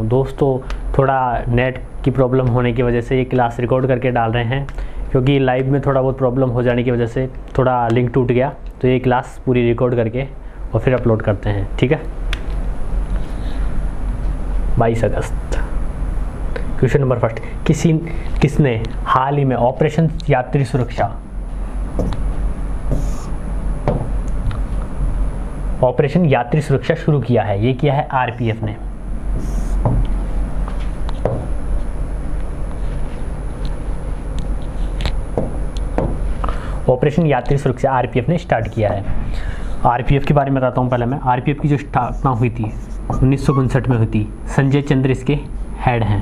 दोस्तों थोड़ा नेट की प्रॉब्लम होने की वजह से ये क्लास रिकॉर्ड करके डाल रहे हैं, क्योंकि लाइव में थोड़ा बहुत प्रॉब्लम हो जाने की वजह से थोड़ा लिंक टूट गया, तो ये क्लास पूरी रिकॉर्ड करके और फिर अपलोड करते हैं। ठीक है, 22 अगस्त। क्वेश्चन नंबर फर्स्ट, किसने हाल ही में ऑपरेशन यात्री सुरक्षा शुरू किया है? ये किया है आरपीएफ ने। ऑपरेशन यात्री सुरक्षा आरपीएफ ने स्टार्ट किया है। आरपीएफ के बारे में बताता हूँ पहले मैं। आरपीएफ की जो स्थापना हुई थी 1959 में हुई थी। संजय चंद्र इसके हेड हैं।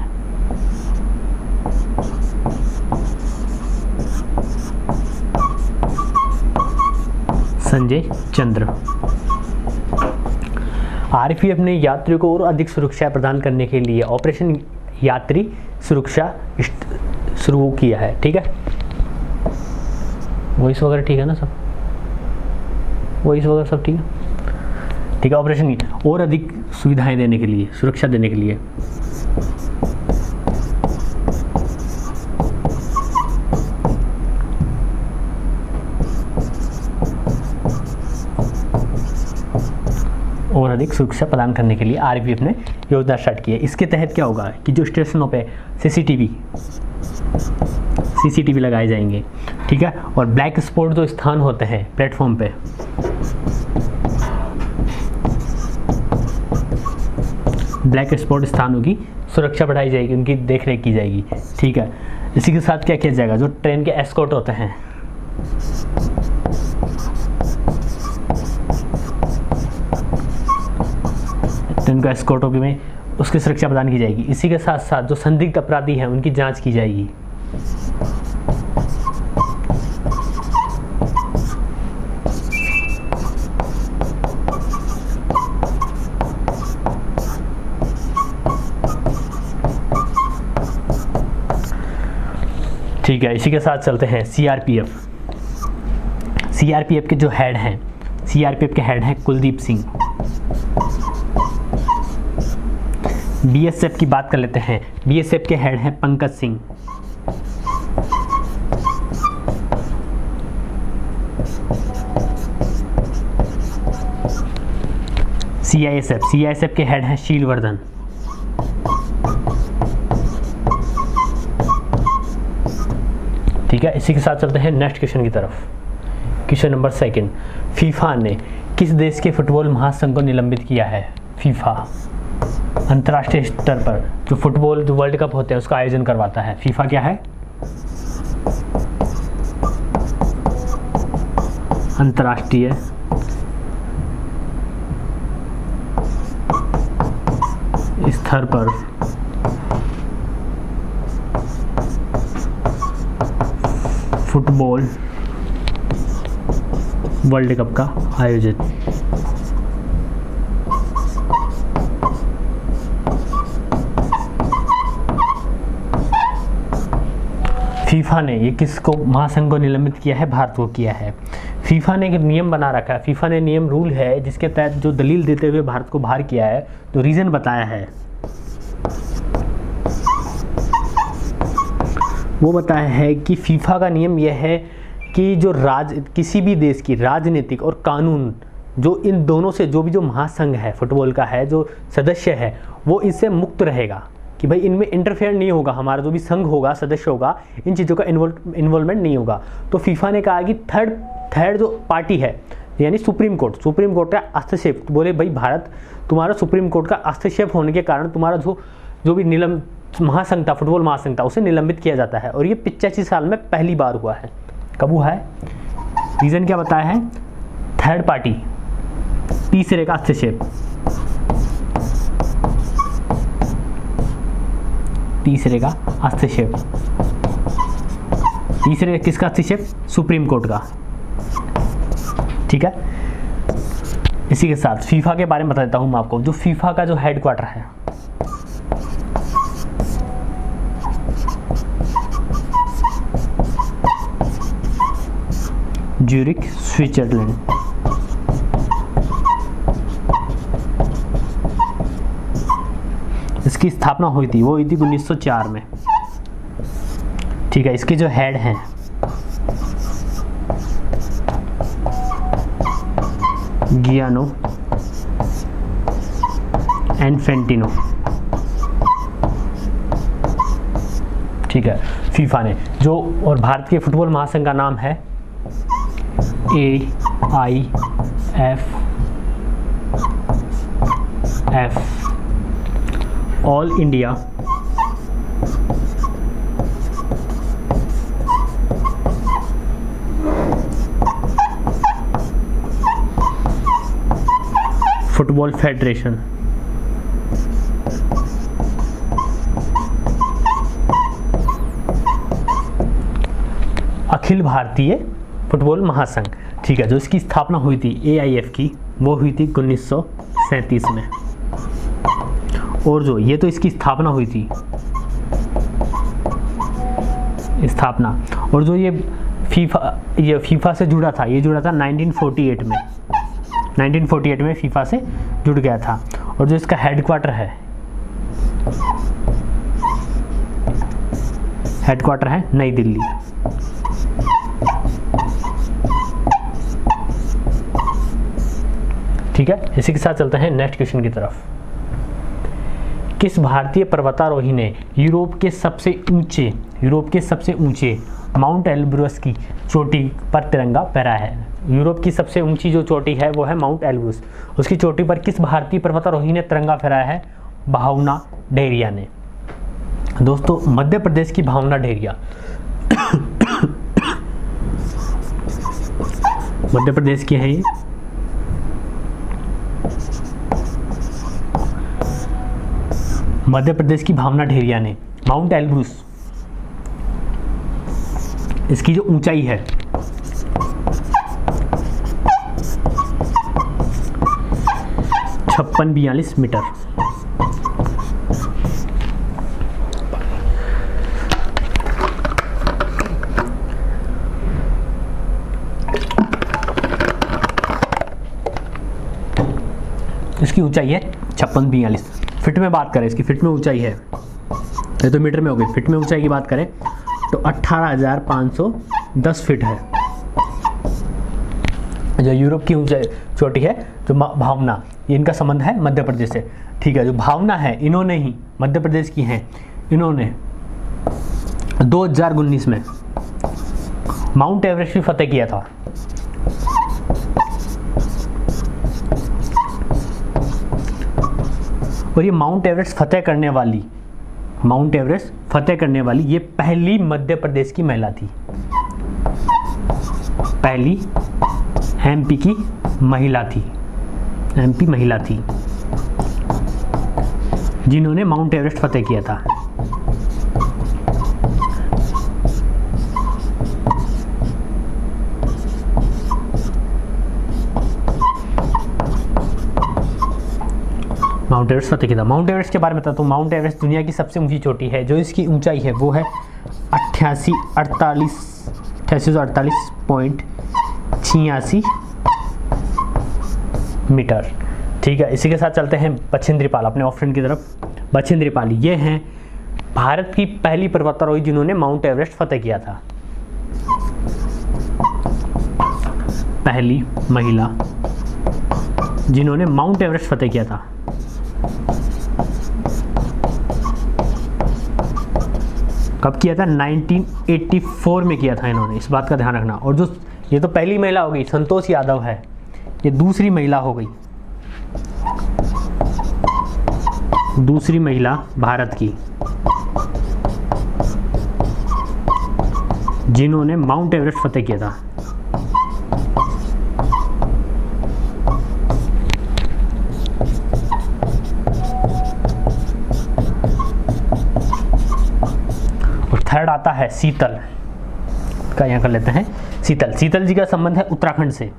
संजय चंद्र। आरपीएफ ने यात्रियों को और अधिक सुरक्षा प्रदान करने के लिए ऑपरेशन यात्री सुरक्षा शुरू किया है। ठीक है, वॉइस वगैरह ठीक है ना सब? वॉइस वगैरह सब ठीक है? ठीक है, ऑपरेशन और अधिक सुविधाएं देने के लिए, सुरक्षा देने के लिए। और अधिक सुरक्षा प्रदान करने के लिए आरपीएफ ने योजना स्टार्ट की है। इसके तहत क्या होगा कि जो स्टेशनों पे सीसीटीवी लगाए जाएंगे। ठीक है, और ब्लैक स्पॉट जो स्थान होते हैं प्लेटफॉर्म पे, ब्लैक स्पॉट स्थानों की सुरक्षा बढ़ाई जाएगी, उनकी देखरेख की जाएगी। ठीक है, इसी के साथ क्या किया जाएगा, जो ट्रेन के एस्कॉर्ट होते हैं, ट्रेन को एस्कॉर्टों में उसकी सुरक्षा प्रदान की जाएगी। इसी के साथ साथ जो संदिग्ध अपराधी हैं उनकी जांच की जाएगी। ठीक है, इसी के साथ चलते हैं सीआरपीएफ। सीआरपीएफ के जो हेड हैं, सीआरपीएफ के हेड हैं कुलदीप सिंह। बीएसएफ की बात कर लेते हैं। बीएसएफ के हेड हैं पंकज सिंह। सीआईएसएफ के हेड हैं शीलवर्धन। ठीक है, इसी के साथ चलते हैं नेक्स्ट क्वेश्चन की तरफ। क्वेश्चन नंबर सेकंड, फीफा ने किस देश के फुटबॉल महासंघ को निलंबित किया है? फीफा अंतर्राष्ट्रीय स्तर पर जो फुटबॉल जो वर्ल्ड कप होते हैं उसका आयोजन करवाता है। फीफा क्या है? अंतर्राष्ट्रीय स्तर पर फुटबॉल वर्ल्ड कप का आयोजन। फीफा ने ये किसको महासंघ को निलंबित किया है? भारत को किया है। फीफा ने एक नियम बना रखा है। फीफा ने नियम रूल है जिसके तहत जो दलील देते हुए भारत को बाहर किया है, तो रीज़न बताया है। वो बताया है कि फीफा का नियम यह है कि जो किसी भी देश की राजनीतिक और कानून जो इन दोनों से जो महासंघ है फुटबॉल का है, जो सदस्य है, वो इससे मुक्त रहेगा कि भाई इनमें इंटरफेयर नहीं होगा। हमारा जो भी संघ होगा, सदस्य होगा, इन चीज़ों का इन्वॉल्वमेंट नहीं होगा। तो फीफा ने कहा कि थर्ड जो पार्टी है, यानी सुप्रीम कोर्ट का हस्तक्षेप, बोले भाई भारत तुम्हारा सुप्रीम कोर्ट का हस्तक्षेप होने के कारण तुम्हारा जो भी महासंघ था, फुटबॉल महासंघ था, उसे निलंबित किया जाता है। और ये 85 साल में पहली बार हुआ है। कब हुआ है? रीज़न क्या बताया है? थर्ड पार्टी, तीसरे का हस्तक्षेप। तीसरे किसका हस्तक्षेप? सुप्रीम कोर्ट का। ठीक है, इसी के साथ फीफा के बारे में बता देता हूं मैं आपको। जो फीफा का जो हेडक्वार्टर है, ज्यूरिख, स्विट्जरलैंड। इसकी स्थापना हुई थी वो हुई थी 1904 में। ठीक है, इसके जो हेड हैं गियानो इन्फेंटिनो। ठीक है, फीफा ने जो, और भारत के फुटबॉल महासंघ का नाम है AIFF, all India football federation. अखिल भारतीय फुटबॉल महासंघ। ठीक है, जो इसकी स्थापना हुई थी AIF की, वो हुई थी 1937 में। और जो ये तो इसकी स्थापना हुई थी, स्थापना, और जो ये फीफा से जुड़ा था, ये जुड़ा था 1948 में। 1948 में फीफा से जुड़ गया था। और जो इसका हेडक्वार्टर है नई दिल्ली। ठीक है, इसी के साथ चलते हैं नेक्स्ट क्वेश्चन की तरफ। किस भारतीय पर्वतारोही ने यूरोप के सबसे ऊंचे माउंट एल्ब्रुस की चोटी पर तिरंगा फहराया है? यूरोप की सबसे ऊंची जो चोटी है वो है माउंट एल्ब्रुस। उसकी चोटी पर किस भारतीय पर्वतारोही ने तिरंगा फहराया है? भावना डेहरिया ने। दोस्तों, मध्य प्रदेश की भावना डेहरिया मध्य प्रदेश की है ये। मध्य प्रदेश की भावना डेहरिया ने माउंट एल्ब्रुस, इसकी जो ऊंचाई है 5642 मीटर। इसकी ऊंचाई है 5642। फिट में बात करें, इसकी फिट में ऊंचाई है, ये तो मीटर में हो गई, फिट में ऊंचाई की बात करें तो 18,510 फीट है। जो यूरोप की ऊंचाई चोटी है, जो भावना, ये इनका संबंध है मध्य प्रदेश से। ठीक है, जो भावना है इन्होंने ही, मध्य प्रदेश की हैं, इन्होंने 2019 में माउंट एवरेस्ट भी फतेह किया था। और ये माउंट एवरेस्ट फतेह करने वाली ये पहली मध्य प्रदेश की महिला थी। पहली MP की महिला थी, MP महिला थी जिन्होंने माउंट एवरेस्ट फतेह किया था। माउंट एवरेस्ट फतेह किया था। माउंट एवरेस्ट के बारे में बताता हूँ। माउंट एवरेस्ट दुनिया की सबसे ऊंची चोटी है। जो इसकी ऊंचाई है वो है 8848.86 मीटर। ठीक है, इसी के साथ चलते हैं बछेंद्री पाल, अपने ऑप्शन की तरफ। बछेंद्री पाल ये हैं भारत की पहली पर्वतारोही जिन्होंने माउंट एवरेस्ट फतेह किया था। पहली महिला जिन्होंने माउंट एवरेस्ट फतेह किया था। कब किया था? 1984 में किया था इन्होंने, इस बात का ध्यान रखना। और जो ये तो पहली महिला हो गई, संतोष यादव है, ये दूसरी महिला हो गई, दूसरी महिला भारत की जिन्होंने माउंट एवरेस्ट फतेह किया था। और थर्ड आता है शीतल का, यहाँ कर लेते हैं शीतल। शीतल जी का संबंध है उत्तराखंड से।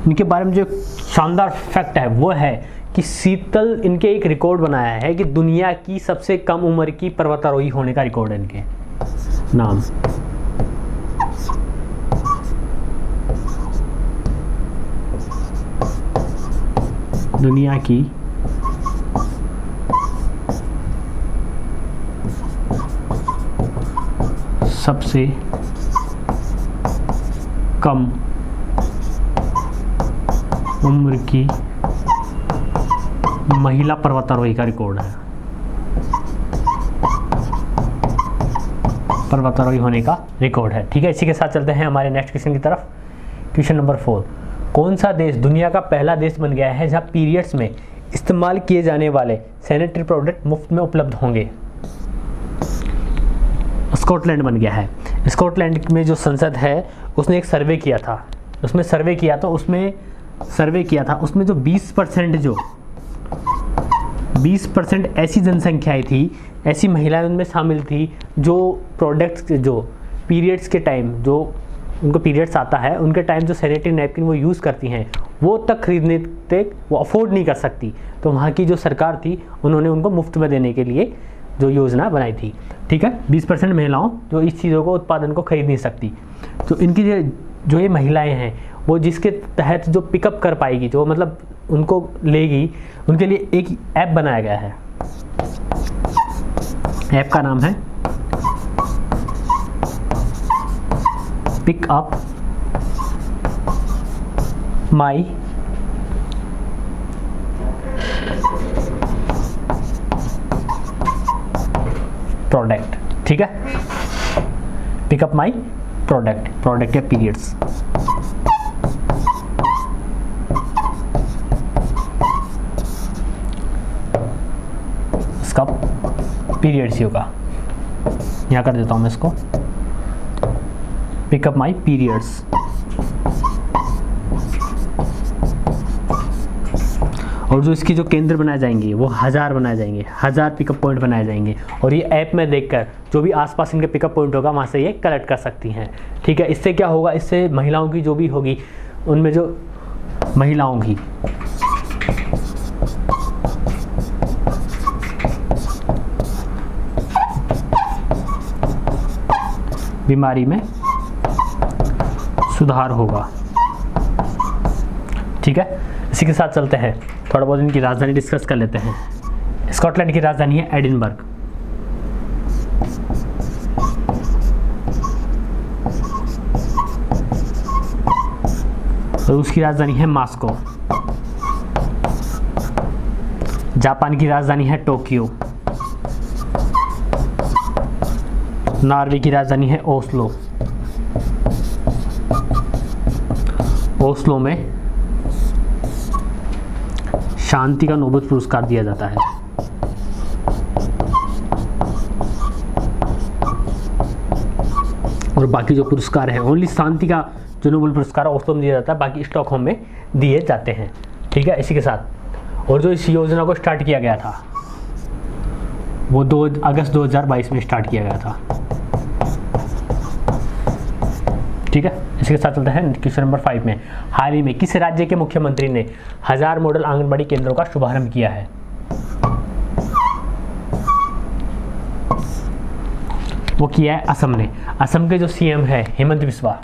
इनके बारे में जो शानदार फैक्ट है वो है कि शीतल, इनके एक रिकॉर्ड बनाया है कि दुनिया की सबसे कम उम्र की पर्वतारोही होने का रिकॉर्ड है इनके नाम। दुनिया की सबसे कम उम्र की महिला पर्वतारोही का रिकॉर्ड है, पर्वतारोही होने का रिकॉर्ड है। ठीक है, इसी के साथ चलते हैं हमारे नेक्स्ट क्वेश्चन की तरफ। क्वेश्चन नंबर 4, कौन सा देश दुनिया का पहला देश बन गया है जहां पीरियड्स में इस्तेमाल किए जाने वाले सैनिटरी प्रोडक्ट मुफ्त में उपलब्ध होंगे? स्कॉटलैंड बन गया है। स्कॉटलैंड में जो संसद है उसने एक सर्वे किया था, उसमें जो 20% ऐसी जनसंख्याएं थी, ऐसी महिलाएं उनमें शामिल थी जो प्रोडक्ट्स, जो पीरियड्स के टाइम, जो उनको पीरियड्स आता है उनके टाइम जो सैनिटरी नैपकिन वो यूज़ करती हैं, वो तक खरीदने तक वो अफोर्ड नहीं कर सकती। तो वहाँ की जो सरकार थी उन्होंने उनको मुफ्त में देने के लिए जो योजना बनाई थी। ठीक है, 20% महिलाओं जो इस चीज़ों को, उत्पादन को खरीद नहीं सकती, तो इनकी जो ये महिलाएं हैं वो जिसके तहत जो पिकअप कर पाएगी, जो मतलब उनको लेगी, उनके लिए एक ऐप बनाया गया है। ऐप का नाम है पिक अप माई प्रोडक्ट। ठीक है, पिकअप माई प्रोडक्ट या पीरियड्स। इसका पीरियड्स होगा, यहाँ कर देता हूँ मैं इसको, पिकअप माई पीरियड्स। और जो इसकी जो केंद्र बनाए जाएंगे वो 1000 बनाए जाएंगे, 1000 पिकअप पॉइंट बनाए जाएंगे। और ये ऐप में देखकर जो भी आसपास इनके पिकअप पॉइंट होगा वहाँ से ये कलेक्ट कर सकती हैं। ठीक है, इससे क्या होगा, इससे महिलाओं की जो भी होगी, उनमें जो महिलाओं की बीमारी में सुधार होगा। ठीक है, इसी के साथ चलते हैं, थोड़ा बहुत इनकी राजधानी डिस्कस कर लेते हैं। स्कॉटलैंड की राजधानी है एडिनबर्ग। रूस की राजधानी है मॉस्को। जापान की राजधानी है टोक्यो। नॉर्वे की राजधानी है ओस्लो। ओस्लो में शांति का नोबेल पुरस्कार दिया जाता है। और बाकी जो पुरस्कार हैं, ओनली शांति का जो नोबेल पुरस्कार ओस्लो में दिया जाता है, बाकी स्टॉकहोम में दिए जाते हैं। ठीक है, इसी के साथ, और जो इस योजना को स्टार्ट किया गया था वो 2 अगस्त 2022 में स्टार्ट किया गया था। ठीक है, इसके साथ चलते हैं क्वेश्चन नंबर 5 में। हाल ही में किस राज्य के मुख्यमंत्री ने 1000 मॉडल आंगनबाड़ी केंद्रों का शुभारंभ किया है? वो किया है असम ने। असम के जो सीएम है हेमंत बिस्वा,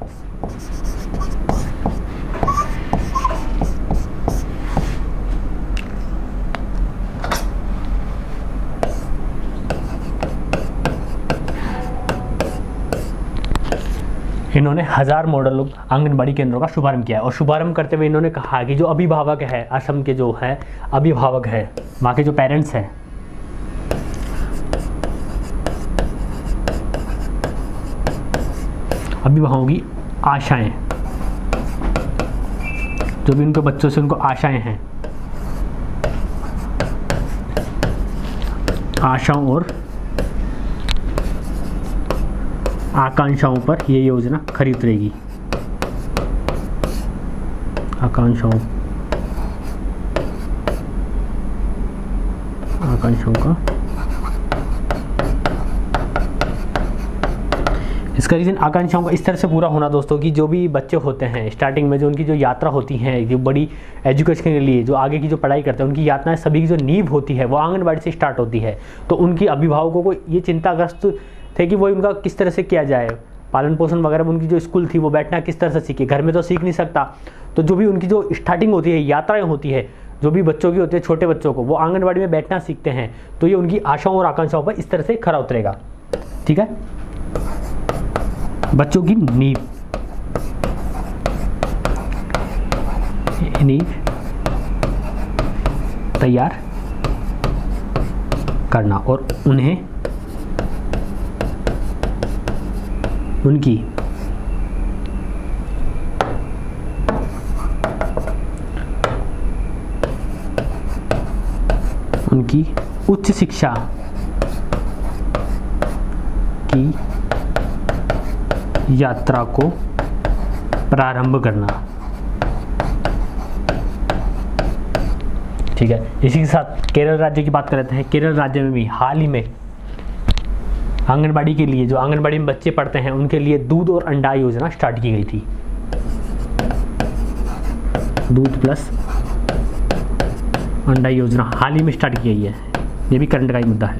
इन्होंने 1000 मॉडल आंगनबाड़ी केंद्रों का शुभारंभ किया है। और शुभारंभ करते हुए इन्होंने कहा कि जो अभिभावक है, असम के जो है अभिभावक है, वहाँ के जो पेरेंट्स हैं, अभिभावकों की आशाएं, जो भी उनके बच्चों से उनको आशाएं हैं, आशाओं और आकांक्षाओं पर ये योजना खरी उतरेगी। आकांक्षाओं का इसका रीज़न आकांक्षाओं का इस तरह से पूरा होना दोस्तों कि जो भी बच्चे होते हैं स्टार्टिंग में, जो उनकी जो यात्रा होती है, जो बड़ी एजुकेशन के लिए, जो आगे की जो पढ़ाई करते हैं, उनकी यात्राएं सभी की जो नींव होती है वो आंगनबाड़ी से स्टार्ट होती है। तो उनकी अभिभावकों को ये चिंताग्रस्त थे कि वो उनका किस तरह से किया जाए, पालन पोषण वगैरह, उनकी जो स्कूल थी वो बैठना किस तरह से सीखे, घर में तो सीख नहीं सकता। तो जो भी उनकी जो स्टार्टिंग होती है, यात्राएं होती है, जो भी बच्चों की होती है, छोटे बच्चों को, वो आंगनबाड़ी में बैठना सीखते हैं, तो ये उनकी आशाओं और आकांक्षाओं पर इस तरह से खरा उतरेगा। ठीक है, बच्चों की नींव तैयार करना और उन्हें उनकी उच्च शिक्षा की यात्रा को प्रारंभ करना। ठीक है, इसी के साथ केरल राज्य की बात कर लेते हैं। केरल राज्य में भी हाल ही में आंगनबाड़ी के लिए, जो आंगनबाड़ी में बच्चे पढ़ते हैं, उनके लिए दूध और अंडा योजना स्टार्ट की गई थी। दूध प्लस अंडा योजना हाल ही में स्टार्ट की गई है, ये भी करंट का ही मुद्दा है।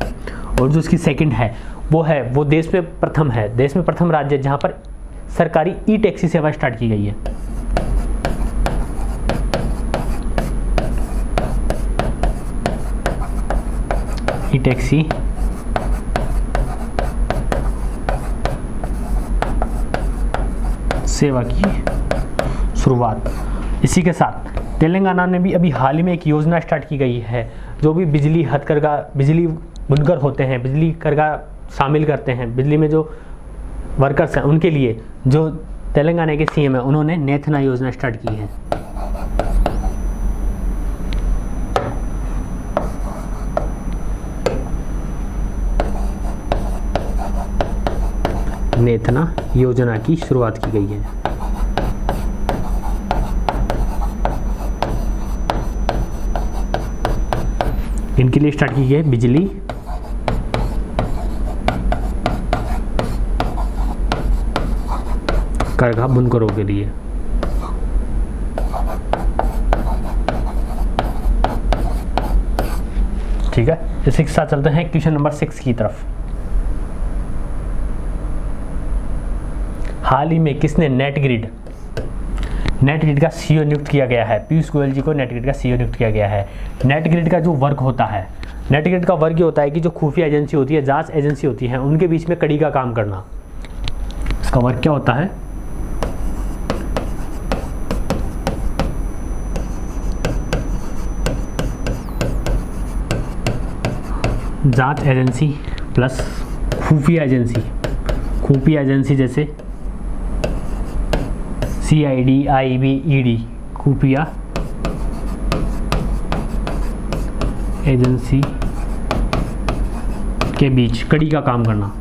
और जो इसकी सेकंड है वो देश में प्रथम है, देश में प्रथम राज्य है जहां पर सरकारी ई टैक्सी सेवा स्टार्ट की गई है। ई टैक्सी सेवा की शुरुआत। इसी के साथ तेलंगाना में भी अभी हाल ही में एक योजना स्टार्ट की गई है, जो भी बिजली हथकरघा, बिजली बुनकर होते हैं, बिजली करघा शामिल करते हैं, बिजली में जो वर्कर्स हैं, उनके लिए जो तेलंगाना के सीएम है, उन्होंने नेथना योजना स्टार्ट की है। नेथना योजना की शुरुआत की गई है। इनके लिए स्टार्ट की गई है बिजली करघा बुनकरों के लिए। ठीक है, इसी के साथ चलते हैं क्वेश्चन नंबर 6 की तरफ। हाल ही में किसने नेट ग्रिड का सीईओ नियुक्त किया गया है? पीयूष गोयल जी को नेट ग्रिड का सीईओ नियुक्त किया गया है। नेट ग्रिड का जो वर्क होता है, नेट ग्रिड का वर्क ये होता है कि जो खुफिया एजेंसी होती है, जांच एजेंसी होती है, उनके बीच में कड़ी का काम करना। इसका वर्क क्या होता है? जांच एजेंसी प्लस खुफिया एजेंसी जैसे CID, IB, ED, खुफिया एजेंसी के बीच कड़ी का काम करना।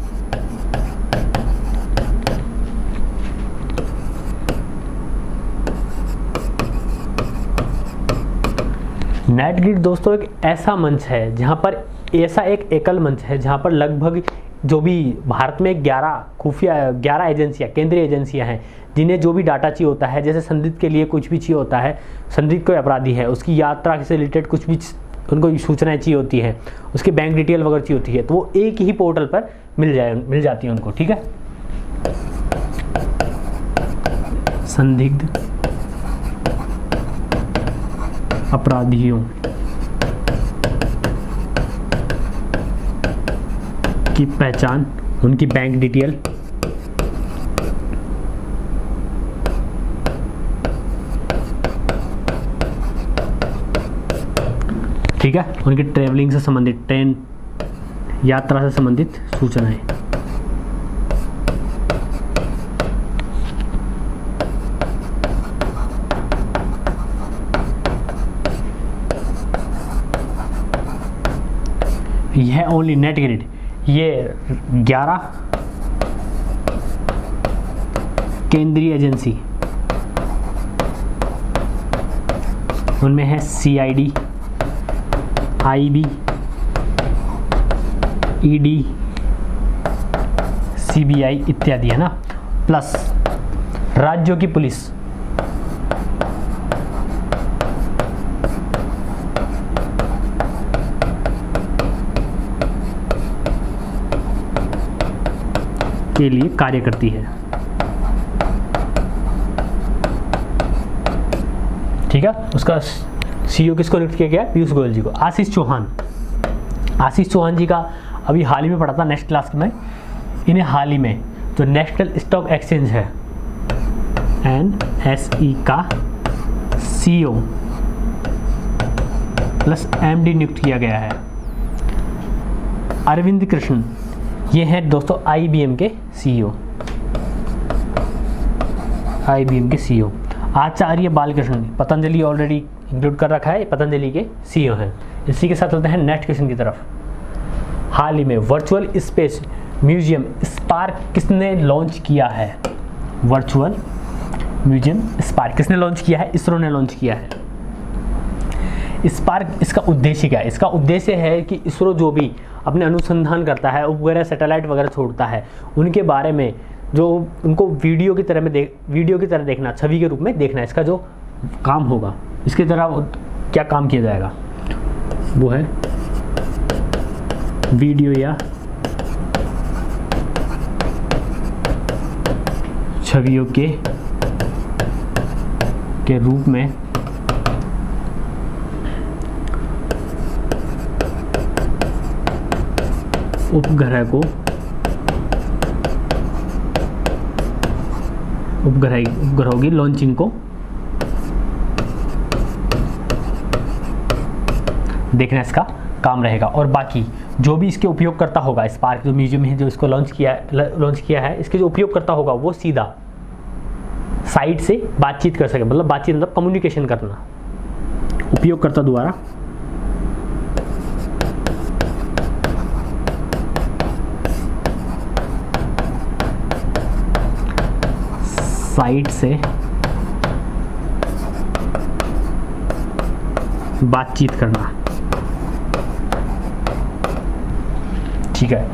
नेट ग्रिड दोस्तों एक ऐसा मंच है जहां पर, ऐसा एक एकल मंच है जहां पर लगभग जो भी भारत में 11 एजेंसियां, केंद्रीय एजेंसियां हैं, जिन्हें जो भी डाटा चाहिए होता है, जैसे संदिग्ध के लिए कुछ भी चाहिए होता है, संदिग्ध कोई अपराधी है, उसकी यात्रा से रिलेटेड कुछ भी उनको सूचनाएं चाहिए होती है, उसकी बैंक डिटेल वगैरह चाहिए होती है, तो वो एक ही पोर्टल पर मिल जाती है उनको। ठीक है, संदिग्ध अपराधियों की पहचान, उनकी बैंक डिटेल, ठीक है, उनकी ट्रैवलिंग से संबंधित, ट्रेन यात्रा से संबंधित सूचनाएं। यह ओनली नेट ग्रिड, ये 11 केंद्रीय एजेंसी, उनमें है CID, IB, ED, CBI इत्यादि, है ना, प्लस राज्यों की पुलिस, के लिए कार्य करती है। ठीक है, उसका CEO किसको नियुक्त किया गया? पीयूष गोयल जी को। आशीष चौहान जी का अभी हाल ही में पढ़ा था नेक्स्ट क्लास में, इन्हें हाल ही में जो नेशनल स्टॉक एक्सचेंज है NSE का CEO प्लस MD नियुक्त किया गया है। अरविंद कृष्ण, ये हैं दोस्तों IBM के CEO, IBM के CEO। आचार्य बालकृष्ण, पतंजलि ऑलरेडी इंक्लूड कर रखा है, पतंजलि के CEO हैं। इसी के साथ चलते हैं नेक्स्ट क्वेश्चन की तरफ। हाल ही में वर्चुअल स्पेस म्यूजियम स्पार्क किसने लॉन्च किया है? वर्चुअल म्यूजियम स्पार्क किसने लॉन्च किया है? इसरो ने लॉन्च किया है। स्पार्क, इसका उद्देश्य क्या है? इसका उद्देश्य है कि इसरो जो भी अपने अनुसंधान करता है, उपग्रह सैटेलाइट वगैरह छोड़ता है, उनके बारे में जो उनको वीडियो की तरह देखना, छवि के रूप में देखना, इसका जो काम होगा, इसकी तरह क्या काम किया जाएगा वो है वीडियो या छवियों के रूप में उपग्रहों की लॉन्चिंग को देखना इसका काम रहेगा। और बाकी जो भी इसके उपयोगकर्ता होगा, स्पार्क जो म्यूजियम है जो इसको लॉन्च किया है, इसके जो उपयोगकर्ता होगा वो सीधा साइट से बातचीत कर सके, मतलब बातचीत मतलब कम्युनिकेशन करना उपयोगकर्ता द्वारा साइट से बातचीत करना। ठीक है।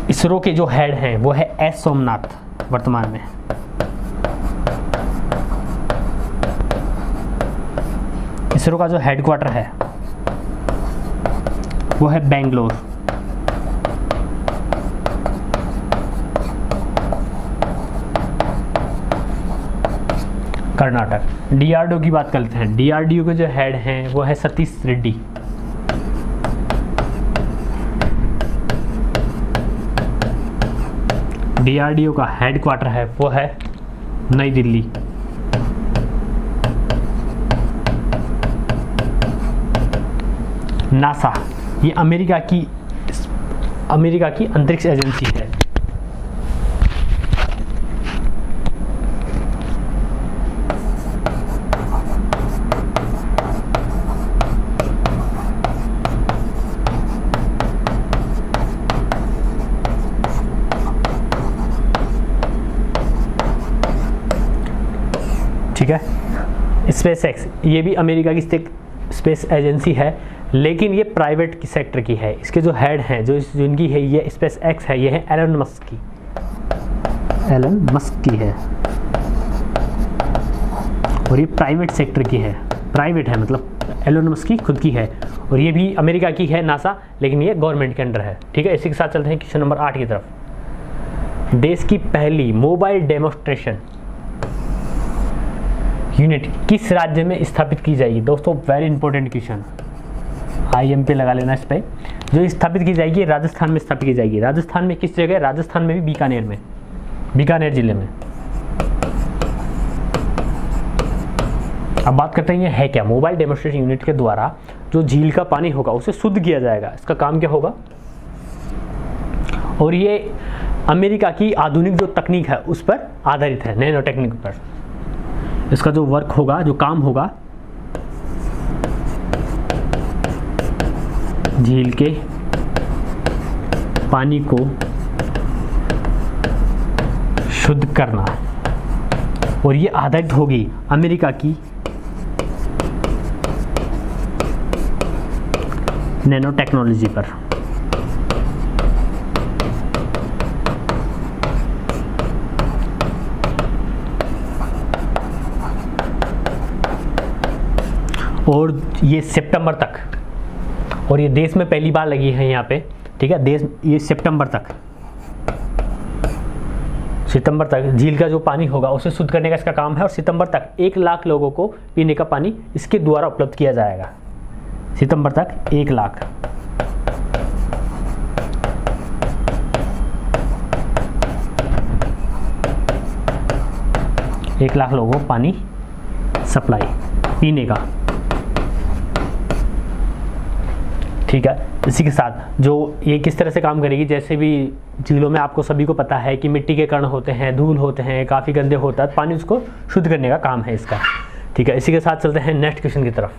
इसरो के जो हेड हैं वो है एस सोमनाथ वर्तमान में। इसरो का जो हेडक्वार्टर है वो है बेंगलोर। कर्नाटक। DRDO की बात करते हैं। DRDO के जो हेड हैं वो है सतीश रेड्डी। DRDO का हेडक्वार्टर है वो है नई दिल्ली। नासा, ये अमेरिका की अंतरिक्ष एजेंसी है। ठीक है। स्पेस एक्स, ये भी अमेरिका की स्पेस एजेंसी है, लेकिन ये प्राइवेट सेक्टर की है। इसके जो हेड हैं जो इनकी है ये स्पेस एक्स है, ये है एलन मस्क की है, और ये प्राइवेट सेक्टर की है। प्राइवेट है मतलब एलन मस्क की खुद की है, और ये भी अमेरिका की है नासा, लेकिन ये गवर्नमेंट के अंडर है। ठीक है। इसी के साथ चलते हैं क्वेश्चन नंबर 8 की तरफ। देश की पहली मोबाइल डेमोन्स्ट्रेशन यूनिट किस राज्य में स्थापित की जाएगी? दोस्तों वेरी इंपॉर्टेंट क्वेश्चन, IM पे लगा लेना इस पे। जो स्थापित की जाएगी राजस्थान में स्थापित की जाएगी। राजस्थान में किस जगह? राजस्थान में भी बीकानेर जिले में। अब बात करते हैं ये है क्या। मोबाइल डेमोन्स्ट्रेशन यूनिट के द्वारा जो झील का पानी होगा उसे शुद्ध किया जाएगा। इसका काम क्या होगा? और ये अमेरिका की आधुनिक जो तकनीक है उस पर आधारित है, नैनो टेक्निक पर। इसका जो वर्क होगा, जो काम होगा, झील के पानी को शुद्ध करना, और ये आधारित होगी अमेरिका की नैनो टेक्नोलॉजी पर। और ये सितंबर तक, और ये देश में पहली बार लगी है यहाँ पे। ठीक है। देश ये सितंबर तक सितंबर तक झील का जो पानी होगा उसे शुद्ध करने का इसका काम है, और सितंबर तक 1 लाख लोगों को पीने का पानी इसके द्वारा उपलब्ध किया जाएगा। सितंबर तक 1 लाख। एक लाख लोगों को पानी सप्लाई पीने का। ठीक है, इसी के साथ जो ये किस तरह से काम करेगी, जैसे भी झीलों में आपको सभी को पता है कि मिट्टी के कण होते हैं, धूल होते हैं, काफ़ी गंदे होता है, पानी उसको शुद्ध करने का काम है इसका। ठीक है, इसी के साथ चलते हैं नेक्स्ट क्वेश्चन की तरफ।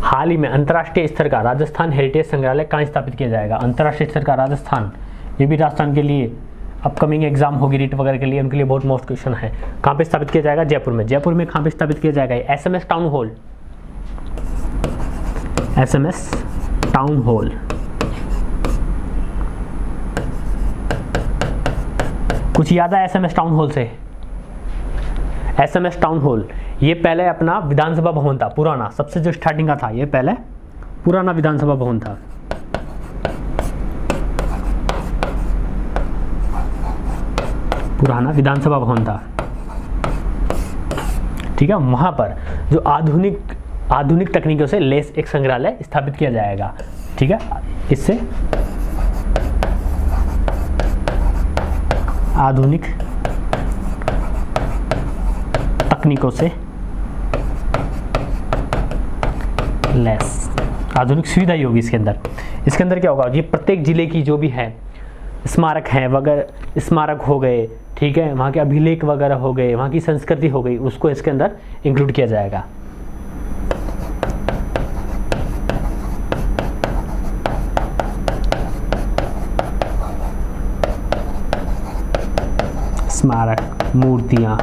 हाल ही में अंतर्राष्ट्रीय स्तर का राजस्थान हेरिटेज संग्रहालय कहाँ स्थापित किया जाएगा? अंतर्राष्ट्रीय स्तर का राजस्थान, ये भी राजस्थान के लिए अपकमिंग एग्जाम होगी रीट वगैरह के लिए, उनके लिए बहुत मोस्ट क्वेश्चन है। कहाँ पे स्थापित किया जाएगा? जयपुर में। जयपुर में कहाँ पे स्थापित किया जाएगा? SMS town hall. SMS town hall. कुछ याद है SMS टाउन हॉल से? SMS टाउन हॉल ये पहले अपना विधानसभा भवन था, पुराना, सबसे जो स्टार्टिंग का था, ये पहले पुराना विधानसभा भवन था। पुराना विधानसभा भवन था। ठीक है, वहां पर जो आधुनिक तकनीकों से लेस एक संग्रहालय स्थापित किया जाएगा। ठीक है, इससे आधुनिक तकनीकों से लेस, आधुनिक सुविधा ही होगी इसके अंदर। इसके अंदर क्या होगा, ये प्रत्येक जिले की जो भी है स्मारक हैं वगैरह, स्मारक हो गए, ठीक है, वहाँ के अभिलेख वगैरह हो गए, वहाँ की संस्कृति हो गई, उसको इसके अंदर इंक्लूड किया जाएगा। स्मारक, मूर्तियाँ,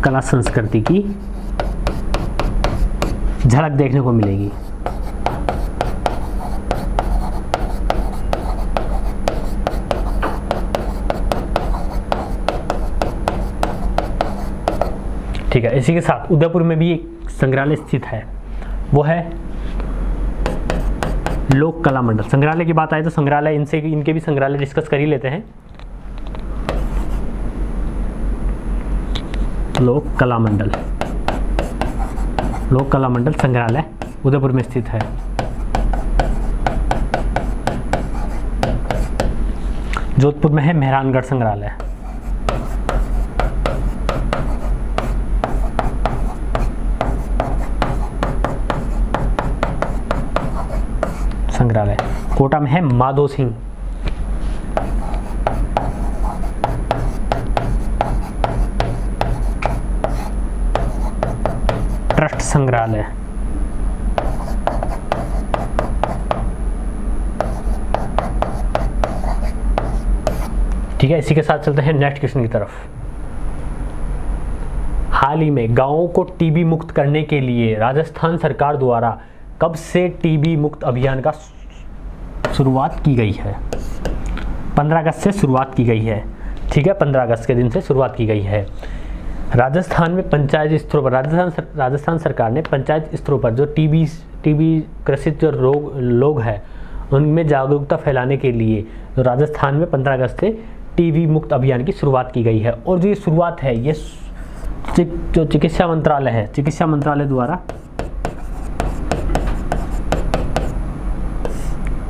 कला संस्कृति की झलक देखने को मिलेगी। ठीक है, इसी के साथ उदयपुर में भी एक संग्रहालय स्थित है, वो है लोक कला मंडल। संग्रहालय की बात आए तो संग्रहालय इनके भी संग्रहालय डिस्कस कर ही लेते हैं। लोक कला मंडल, लोक कला मंडल संग्रहालय उदयपुर में स्थित है। जोधपुर में है मेहरानगढ़ संग्रहालय। संग्रहालय कोटा में है माधो सिंह ट्रस्ट संग्रहालय। ठीक है, इसी के साथ चलते हैं नेक्स्ट क्वेश्चन की तरफ। हाल ही में गांवों को टीबी मुक्त करने के लिए राजस्थान सरकार द्वारा कब से टीबी मुक्त अभियान का शुरुआत की गई है? 15 अगस्त से शुरुआत की गई है। ठीक है, 15 अगस्त के दिन से शुरुआत की गई है। राजस्थान में पंचायत स्तरों पर राजस्थान सरकार ने पंचायत स्तरों पर जो टीबी ग्रसित जो लोग हैं उनमें जागरूकता फैलाने के लिए जो राजस्थान में 15 अगस्त से टीबी मुक्त अभियान की शुरुआत की गई है। और जो ये शुरुआत है ये जो चिकित्सा मंत्रालय है, चिकित्सा मंत्रालय द्वारा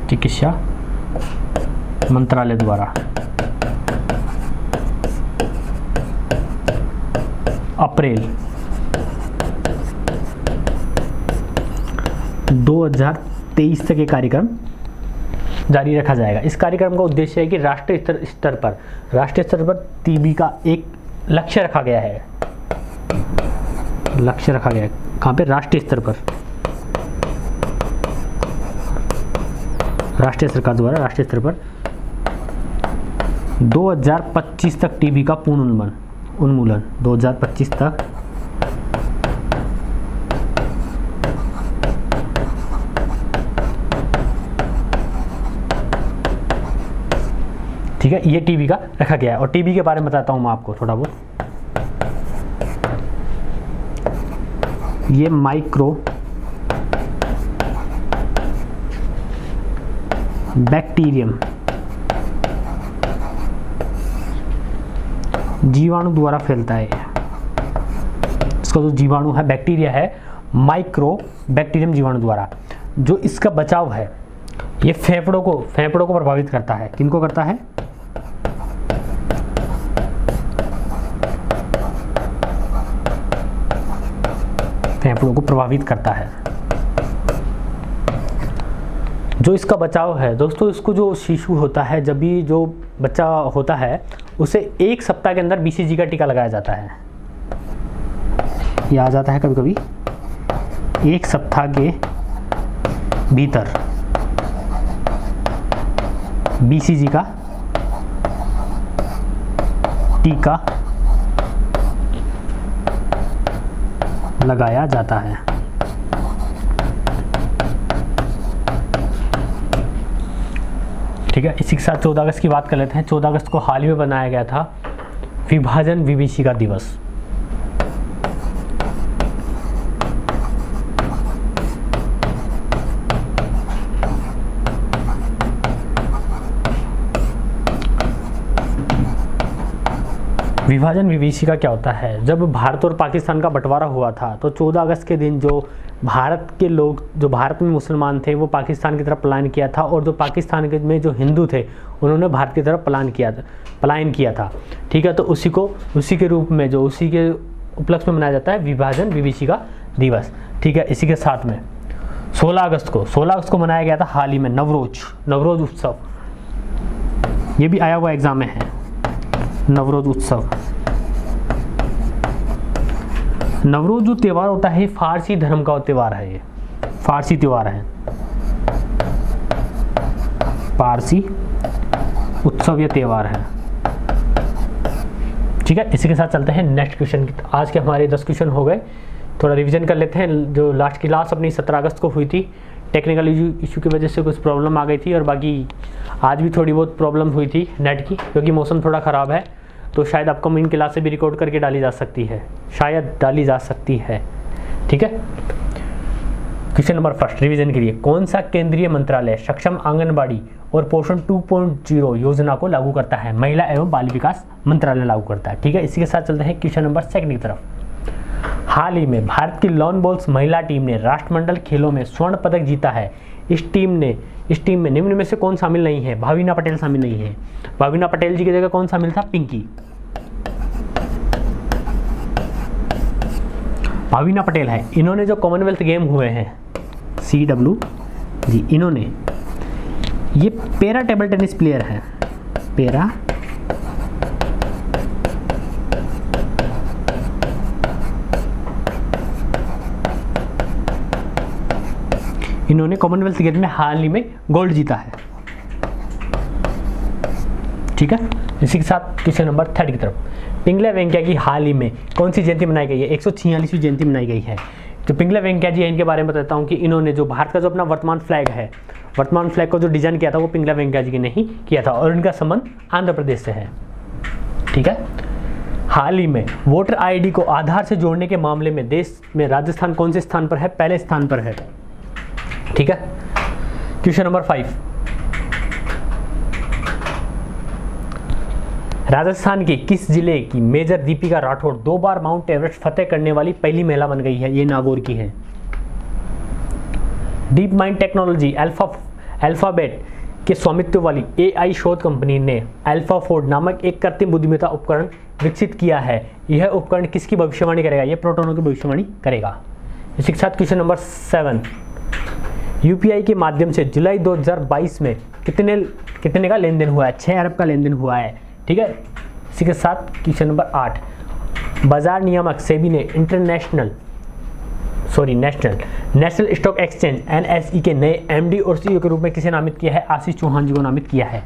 चिकित्सा मंत्रालय द्वारा अप्रैल 2023 तक ये कार्यक्रम जारी रखा जाएगा। इस कार्यक्रम का उद्देश्य है कि राष्ट्रीय स्तर पर टीबी का एक लक्ष्य रखा गया है। लक्ष्य रखा गया है कहाँ पे? राष्ट्रीय स्तर पर। राष्ट्रीय सरकार द्वारा राष्ट्रीय स्तर पर 2025 तक टीबी का पूर्ण उन्मूलन 2025 तक ठीक है, ये टीबी का रखा गया है। और टीबी के बारे में बताता हूं मैं आपको थोड़ा बहुत। ये बैक्टीरियम, जीवाणु द्वारा फैलता है। इसका जो जीवाणु है, बैक्टीरिया है, माइक्रो बैक्टीरियम जीवाणु द्वारा। जो इसका बचाव है ये फेफड़ों को प्रभावित करता है। किनको करता है? फेफड़ों को प्रभावित करता है। जो इसका बचाव है दोस्तों, इसको जो शिशु होता है, जब भी जो बच्चा होता है उसे 1 सप्ताह के अंदर BCG का टीका लगाया जाता है। ये आ जाता है कभी कभी 1 सप्ताह के भीतर BCG का टीका लगाया जाता है। ठीक है, इसी के साथ 14 अगस्त की बात कर लेते हैं। 14 अगस्त को हाल ही में बनाया गया था विभाजन विभीषिका दिवस। विभाजन विभीषिका क्या होता है? जब भारत और पाकिस्तान का बंटवारा हुआ था तो 14 अगस्त के दिन जो भारत के लोग, जो भारत में मुसलमान थे, वो पाकिस्तान की तरफ पलायन किया था, और जो पाकिस्तान के में जो हिंदू थे उन्होंने भारत की तरफ पलायन किया था। ठीक है, तो उसी के रूप में, जो उसी के उपलक्ष्य में मनाया जाता है विभाजन विभीषिका दिवस। ठीक है, इसी के साथ में 16 अगस्त को मनाया गया था हाल ही में नवरोज उत्सव। ये भी आया हुआ एग्जाम में है, नवरोज उत्सव। नवरोज जो त्यौहार होता है फारसी धर्म का त्यौहार है। ये फारसी त्यौहार है, फारसी उत्सव या त्यौहार है। ठीक है, इसी के साथ चलते हैं नेक्स्ट क्वेश्चन की। आज के हमारे 10 क्वेश्चन हो गए, थोड़ा रिवीजन कर लेते हैं। जो लास्ट क्लास अपनी 17 अगस्त को हुई थी, टेक्निकल इशू की वजह से कुछ प्रॉब्लम आ गई थी, और बाकी आज भी थोड़ी बहुत प्रॉब्लम हुई थी नेट की, क्योंकि मौसम थोड़ा ख़राब है, तो शायद अपकमिंग क्लास से भी रिकॉर्ड करके डाली जा सकती है, ठीक है। क्वेश्चन नंबर फर्स्ट रिवीजन के लिए, कौन सा केंद्रीय मंत्रालय सक्षम आंगनबाड़ी और पोषण 2.0 योजना को लागू करता है? महिला एवं बाल विकास मंत्रालय लागू करता है। ठीक है, इसी के साथ चलते हैं क्वेश्चन नंबर सेकंड की तरफ। हाल ही में भारत की लॉन बॉल्स महिला टीम ने राष्ट्रमंडल खेलों में स्वर्ण पदक जीता है। इस टीम में निम्न में से कौन शामिल नहीं है? भाविना पटेल शामिल नहीं है। भाविना पटेल जी की जगह कौन शामिल था? पिंकी। भाविना पटेल है, इन्होंने जो कॉमनवेल्थ गेम हुए हैं CW जी, इन्होंने, ये पैरा टेबल टेनिस प्लेयर हैं, पैरा इन्होंने कॉमनवेल्थ गेम में हाल ही में गोल्ड जीता है। ठीक है, इसी के साथ क्वेश्चन नंबर थर्ड की तरफ, पिंगला वेंकैया की हाल ही में कौन सी जयंती मनाई गई है? 146वीं जयंती मनाई गई है। तो पिंगला वेंकैया जी है, इनके बारे में बताता हूँ कि इन्होंने जो भारत का जो अपना वर्तमान फ्लैग है, वर्तमान फ्लैग को जो डिजाइन किया था वो पिंगला वेंकैया जी ने ही किया था, और इनका संबंध आंध्र प्रदेश से है। ठीक है, हाल ही में वोटर ID को आधार से जोड़ने के मामले में देश में राजस्थान कौन से स्थान पर है? पहले स्थान पर है। ठीक है, क्वेश्चन नंबर 5, राजस्थान के किस जिले की मेजर दीपिका राठौड़ 2 बार माउंट एवरेस्ट फतेह करने वाली पहली महिला बन गई है? ये नागौर की है। डीप माइंड टेक्नोलॉजी अल्फाबेट के स्वामित्व वाली AI शोध कंपनी ने अल्फाफोर्ड नामक एक कृत्रिम बुद्धिमत्ता उपकरण विकसित किया है। यह उपकरण किसकी भविष्यवाणी करेगा? यह प्रोटॉनों की भविष्यवाणी करेगा। इसी के साथ क्वेश्चन नंबर 7, UPI के माध्यम से जुलाई 2022 में कितने का लेन देन हुआ है? 6 अरब का लेन देन हुआ है। ठीक है, इसी के साथ क्वेश्चन नंबर 8, बाजार नियामक सेबी ने नेशनल स्टॉक एक्सचेंज NSE के नए MD और CEO के रूप में किसे नामित किया है? आशीष चौहान जी को नामित किया है।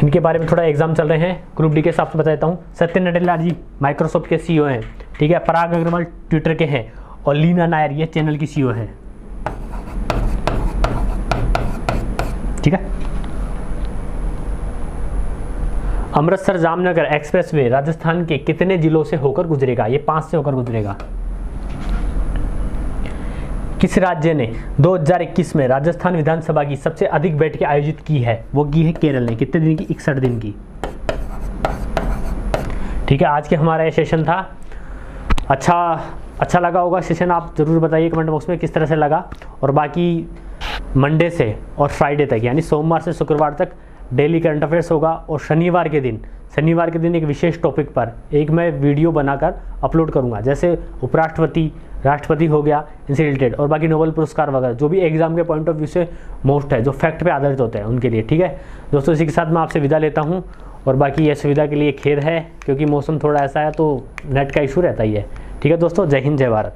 इनके बारे में थोड़ा एग्जाम चल रहे हैं, ग्रुप डी के हिसाब से बता देता हूँ। सत्य नडेला जी माइक्रोसॉफ्ट के CEO हैं। ठीक है, पराग अग्रवाल ट्विटर के हैं, और लीना नायर ये चैनल की CEO है। ठीक है, अमृतसर जामनगर एक्सप्रेसवे राजस्थान के कितने जिलों से होकर गुजरेगा? ये 5 से होकर गुजरेगा। किस राज्य ने 2021 में राजस्थान विधानसभा की सबसे अधिक बैठकें आयोजित की है? वो की है केरल ने। कितने दिन की? 61 दिन की। ठीक है, आज के हमारा ये सेशन था। अच्छा लगा होगा सेशन, आप ज़रूर बताइए कमेंट बॉक्स में किस तरह से लगा। और बाकी मंडे से और फ्राइडे तक, यानी सोमवार से शुक्रवार तक डेली करंट अफेयर्स होगा। और शनिवार के दिन एक विशेष टॉपिक पर एक मैं वीडियो बनाकर अपलोड करूंगा, जैसे उपराष्ट्रपति, राष्ट्रपति हो गया, इनसे रिलेटेड, और बाकी नोबेल पुरस्कार वगैरह जो भी एग्जाम के पॉइंट ऑफ व्यू से मोस्ट है, जो फैक्ट पे आधारित होते हैं उनके लिए। ठीक है दोस्तों, इसी के साथ मैं आपसे विदा लेता हूँ। और बाकी ये सुविधा के लिए खेद है, क्योंकि मौसम थोड़ा ऐसा है तो नेट का इशू रहता ही है। ठीक है दोस्तों, जय हिंद, जय भारत।